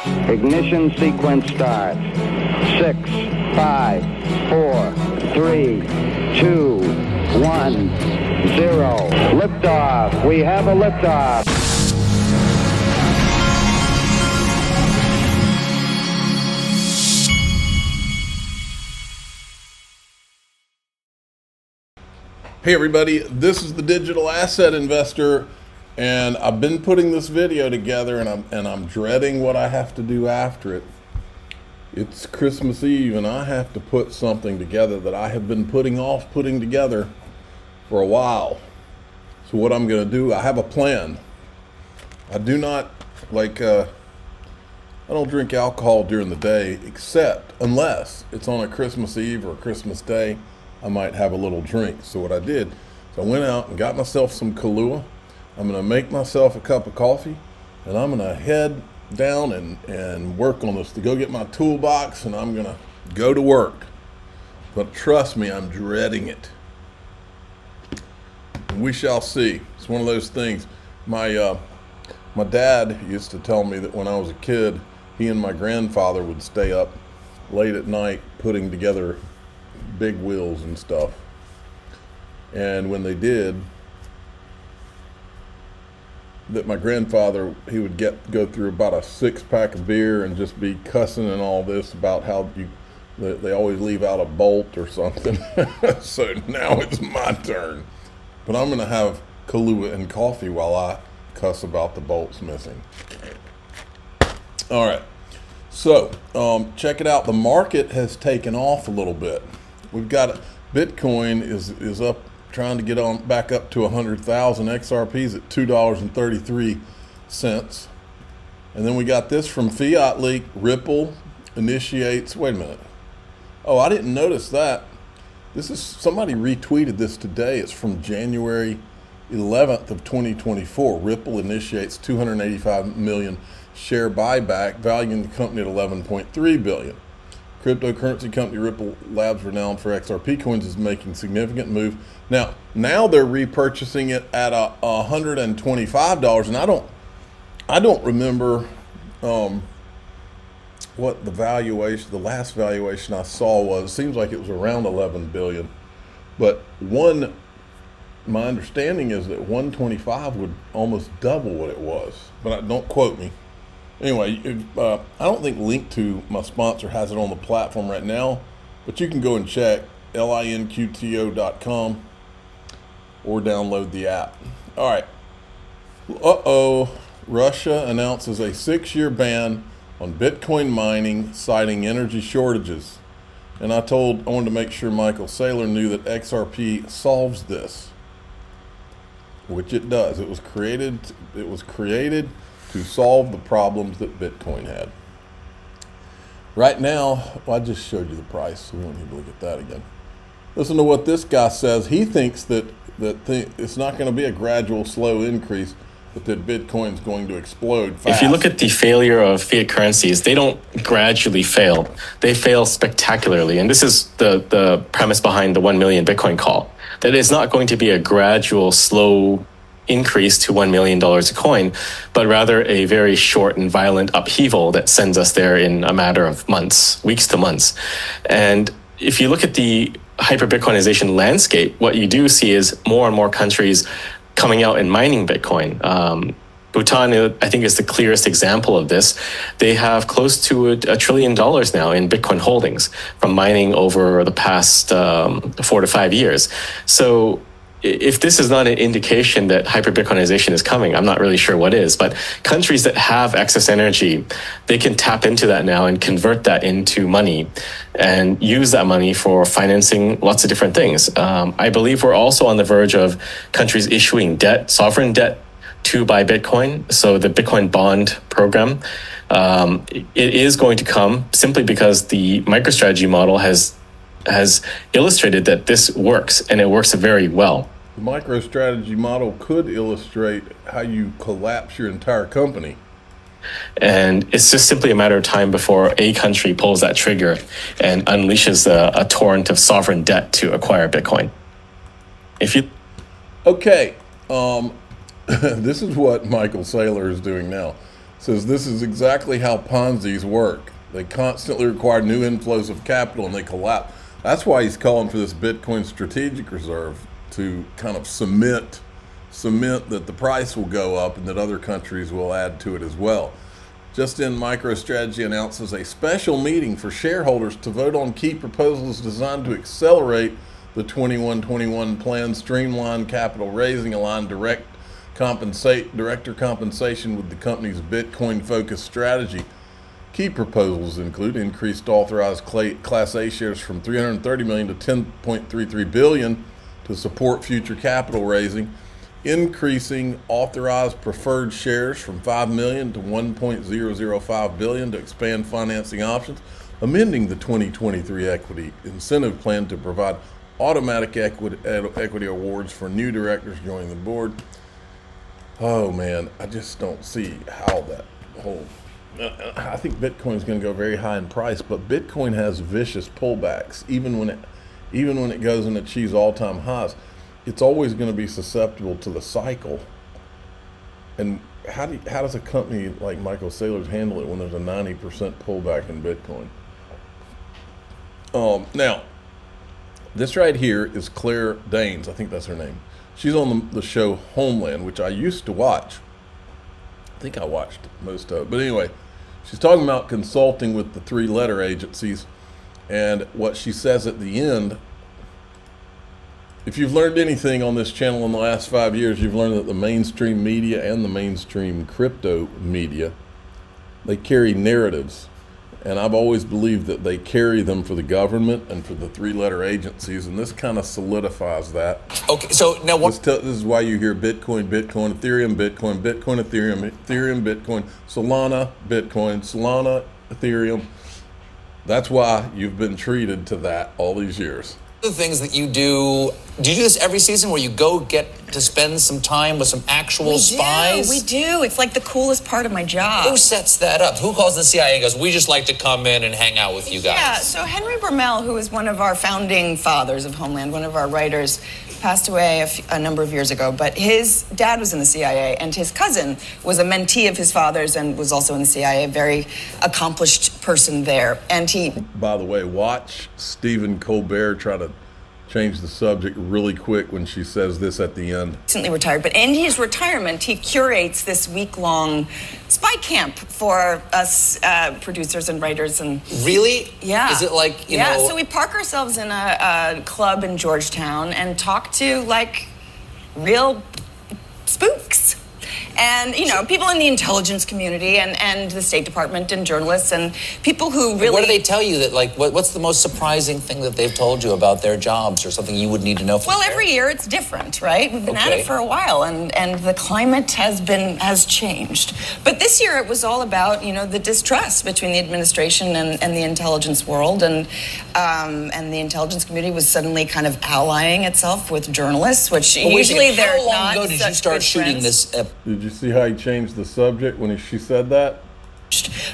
Ignition sequence start. 6, 5, 4, 3, 2, 1, 0. Liftoff. We have a liftoff. Hey everybody, this is the Digital Asset Investor, and I've been putting this video together, and I'm dreading what I have to do after it. It's Christmas Eve, and I have to put something together that I have been putting off putting together for a while. So what I'm going to do, I have a plan. I do not I don't drink alcohol during the day, except unless it's on a Christmas Eve or a Christmas Day. I might have a little drink. So what I did, I went out and got myself some Kahlua. I'm gonna make myself a cup of coffee, and I'm gonna head down and work on this, to go get my toolbox, and I'm gonna go to work. But trust me, I'm dreading it. And we shall see. It's one of those things. My dad used to tell me that when I was a kid, he and my grandfather would stay up late at night putting together big wheels and stuff, and when they did that, my grandfather, he would go through about a 6-pack of beer and just be cussing and all this about how they always leave out a bolt or something. So now it's my turn, but I'm gonna have Kahlua and coffee while I cuss about the bolts missing. All right, so check it out. The market has taken off a little bit. We've got Bitcoin is up, trying to get on back up to 100,000. XRP's at $2.33, and then we got this from Fiat Leak. Ripple initiates. Wait a minute. Oh, I didn't notice that. This is, somebody retweeted this today. It's from January 11th of 2024. Ripple initiates 285 million share buyback, valuing the company at 11.3 billion. Cryptocurrency company Ripple Labs, renowned for XRP coins, is making significant move. Now they're repurchasing it at $125, and I don't remember what the valuation, the last valuation I saw was. It seems like it was around 11 billion, but my understanding is that 125 would almost double what it was, but don't quote me. Anyway, I don't think Link to my sponsor has it on the platform right now, but you can go and check linqto.com or download the app. All right. Russia announces a 6-year ban on Bitcoin mining, citing energy shortages. And I wanted to make sure Michael Saylor knew that XRP solves this, which it does. It was created to solve the problems that Bitcoin had. Right now, I just showed you the price, so we don't need to look at that again. Listen to what this guy says. He thinks that it's not going to be a gradual, slow increase, but that Bitcoin's going to explode fast. If you look at the failure of fiat currencies, they don't gradually fail. They fail spectacularly. And this is the premise behind the 1 million Bitcoin call, that it's not going to be a gradual, slow increase to $1 million a coin, but rather a very short and violent upheaval that sends us there in a matter of months, weeks to months. And if you look at the hyper-Bitcoinization landscape, what you do see is more and more countries coming out and mining Bitcoin. Bhutan, I think, is the clearest example of this. They have close to $1 trillion now in Bitcoin holdings from mining over the past 4 to 5 years. So if this is not an indication that hyper-Bitcoinization is coming, I'm not really sure what is. But countries that have excess energy, they can tap into that now and convert that into money and use that money for financing lots of different things. I believe we're also on the verge of countries issuing debt, sovereign debt, to buy Bitcoin. So the Bitcoin bond program, it is going to come simply because the MicroStrategy model has illustrated that this works, and it works very well. The MicroStrategy model could illustrate how you collapse your entire company. And it's just simply a matter of time before a country pulls that trigger and unleashes a torrent of sovereign debt to acquire Bitcoin. Okay, this is what Michael Saylor is doing now. Says this is exactly how Ponzi's work. They constantly require new inflows of capital and they collapse. That's why he's calling for this Bitcoin strategic reserve to kind of cement that the price will go up and that other countries will add to it as well. Just In MicroStrategy announces a special meeting for shareholders to vote on key proposals designed to accelerate the 2121 plan, streamline capital raising, align director compensation with the company's Bitcoin-focused strategy. Key proposals include increased authorized Class A shares from 330 million to 10.33 billion to support future capital raising, increasing authorized preferred shares from 5 million to 1.005 billion to expand financing options, amending the 2023 equity incentive plan to provide automatic equity awards for new directors joining the board. Oh man, I just don't see how that whole, I think Bitcoin is going to go very high in price, but Bitcoin has vicious pullbacks. Even when it goes and achieves all-time highs, it's always going to be susceptible to the cycle. And how does a company like Michael Saylor's handle it when there's a 90% pullback in Bitcoin? Now, this right here is Claire Danes. I think that's her name. She's on the show Homeland, which I used to watch. I think I watched most of it. But anyway, she's talking about consulting with the 3-letter agencies. And what she says at the end, if you've learned anything on this channel in the last 5 years, you've learned that the mainstream media and the mainstream crypto media, they carry narratives. And I've always believed that they carry them for the government and for the 3-letter agencies, and this kind of solidifies that. Okay, so now what? This is why you hear Bitcoin, Ethereum, Ethereum, Bitcoin, Solana, Ethereum. That's why you've been treated to that all these years. The things that you do you do this every season where you go get to spend some time with some actual spies? We do. It's like the coolest part of my job. Who sets that up? Who calls the CIA and goes, we just like to come in and hang out with you guys? Yeah, so Henry Bermel, who is one of our founding fathers of Homeland, one of our writers, passed away a number of years ago, but his dad was in the CIA and his cousin was a mentee of his father's and was also in the CIA, a very accomplished person there. And he... By the way, watch Stephen Colbert try to change the subject really quick when she says this at the end. Recently retired, but in his retirement, he curates this week-long spy camp for us producers and writers. And really? Yeah. Is it like, you know? So we park ourselves in a club in Georgetown and talk to like real spooks. And, you know, people in the intelligence community and the State Department and journalists and people who really... What do they tell you that, like, what's the most surprising thing that they've told you about their jobs or something you would need to know from Well, every year it's different, right? We've been at it for a while and the climate has changed. But this year it was all about, you know, the distrust between the administration and the intelligence world. And the intelligence community was suddenly kind of allying itself with journalists, which usually they're not. How long ago did you start shooting this? Did you see how he changed the subject when she said that?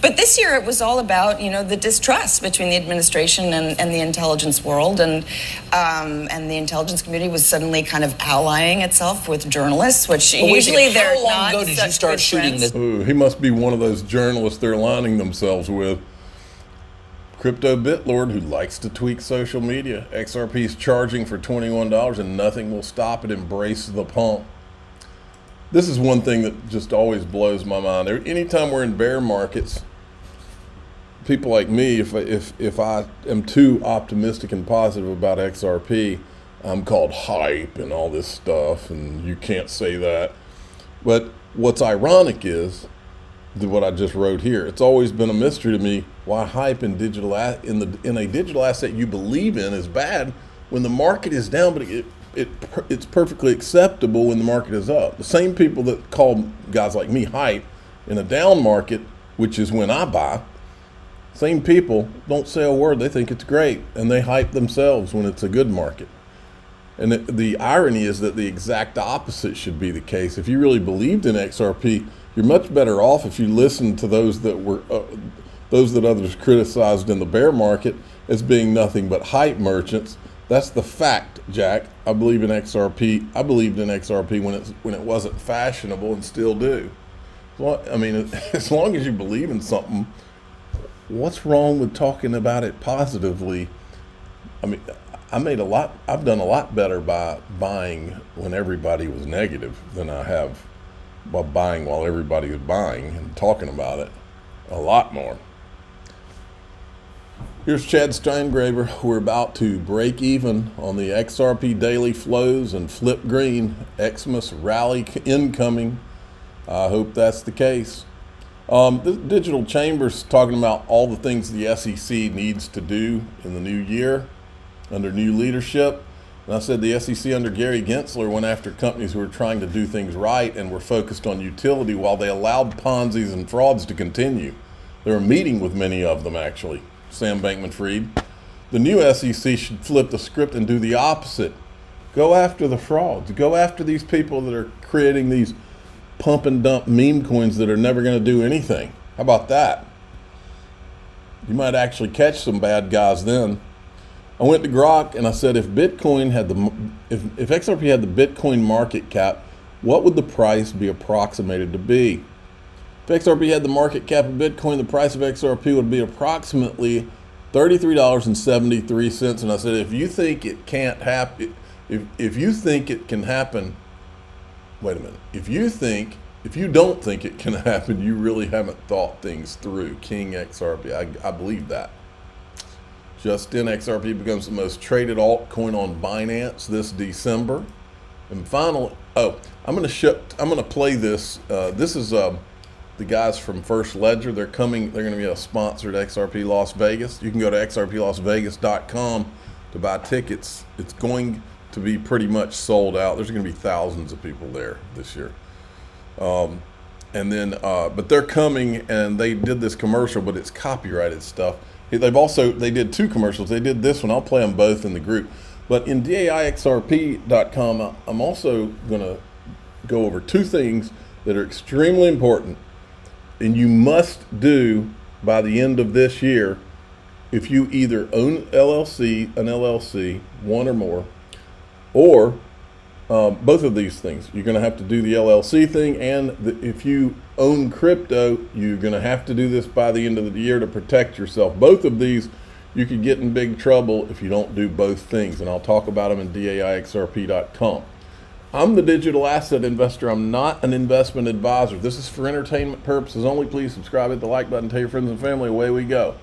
But this year it was all about, you know, the distrust between the administration and the intelligence world. And the intelligence community was suddenly kind of allying itself with journalists, which usually they're not. How long ago did you start shooting this? Ooh, he must be one of those journalists they're aligning themselves with. Crypto Bitlord who likes to tweak social media. XRP is charging for $21 and nothing will stop it. Embrace the pump. This is one thing that just always blows my mind. Anytime we're in bear markets, people like me, if I am too optimistic and positive about XRP, I'm called hype and all this stuff, and you can't say that. But what's ironic is what I just wrote here. It's always been a mystery to me why hype in a digital asset you believe in is bad when the market is down, but it's perfectly acceptable when the market is up. The same people that call guys like me hype in a down market, which is when I buy, same people don't say a word. They think it's great, and they hype themselves when it's a good market. And the irony is that the exact opposite should be the case. If you really believed in XRP, you're much better off if you listen to those that others criticized in the bear market as being nothing but hype merchants. That's the fact, Jack. I believe in XRP. I believed in XRP when it wasn't fashionable and still do. Well, I mean, as long as you believe in something, what's wrong with talking about it positively? I mean, I've done a lot better by buying when everybody was negative than I have by buying while everybody was buying and talking about it a lot more. Here's Chad Steingraber. We're about to break even on the XRP daily flows and flip green. Xmas rally incoming. I hope that's the case. The Digital Chamber's talking about all the things the SEC needs to do in the new year under new leadership. And I said the SEC under Gary Gensler went after companies who were trying to do things right and were focused on utility while they allowed Ponzi's and frauds to continue. They were meeting with many of them, actually. Sam Bankman-Fried. The new SEC should flip the script and do the opposite. Go after the frauds. Go after these people that are creating these pump and dump meme coins that are never going to do anything. How about that? You might actually catch some bad guys then. I went to Grok and I said, if Bitcoin had if XRP had the Bitcoin market cap, what would the price be approximated to be? If XRP had the market cap of Bitcoin, the price of XRP would be approximately $33.73. And I said, if you think it can't happen, if you think it can happen, wait a minute. If you don't think it can happen, you really haven't thought things through. King XRP, I believe that. Just in, XRP becomes the most traded altcoin on Binance this December. And finally, I'm gonna play this. This is the guys from First Ledger. They're going to be a sponsored XRP Las Vegas. You can go to xrplasvegas.com to buy tickets. It's going to be pretty much sold out. There's going to be thousands of people there this year. But they're coming, and they did this commercial, but it's copyrighted stuff. They did two commercials. They did this one. I'll play them both in the group. But in DAIXRP.com, I'm also going to go over two things that are extremely important and you must do by the end of this year if you either own an LLC, one or more, or both of these things. You're going to have to do the LLC thing, and if you own crypto, you're going to have to do this by the end of the year to protect yourself. Both of these, you could get in big trouble if you don't do both things, and I'll talk about them in DAIXRP.com. I'm the digital asset investor. I'm not an investment advisor. This is for entertainment purposes only. Please subscribe, hit the like button, tell your friends and family. Away we go.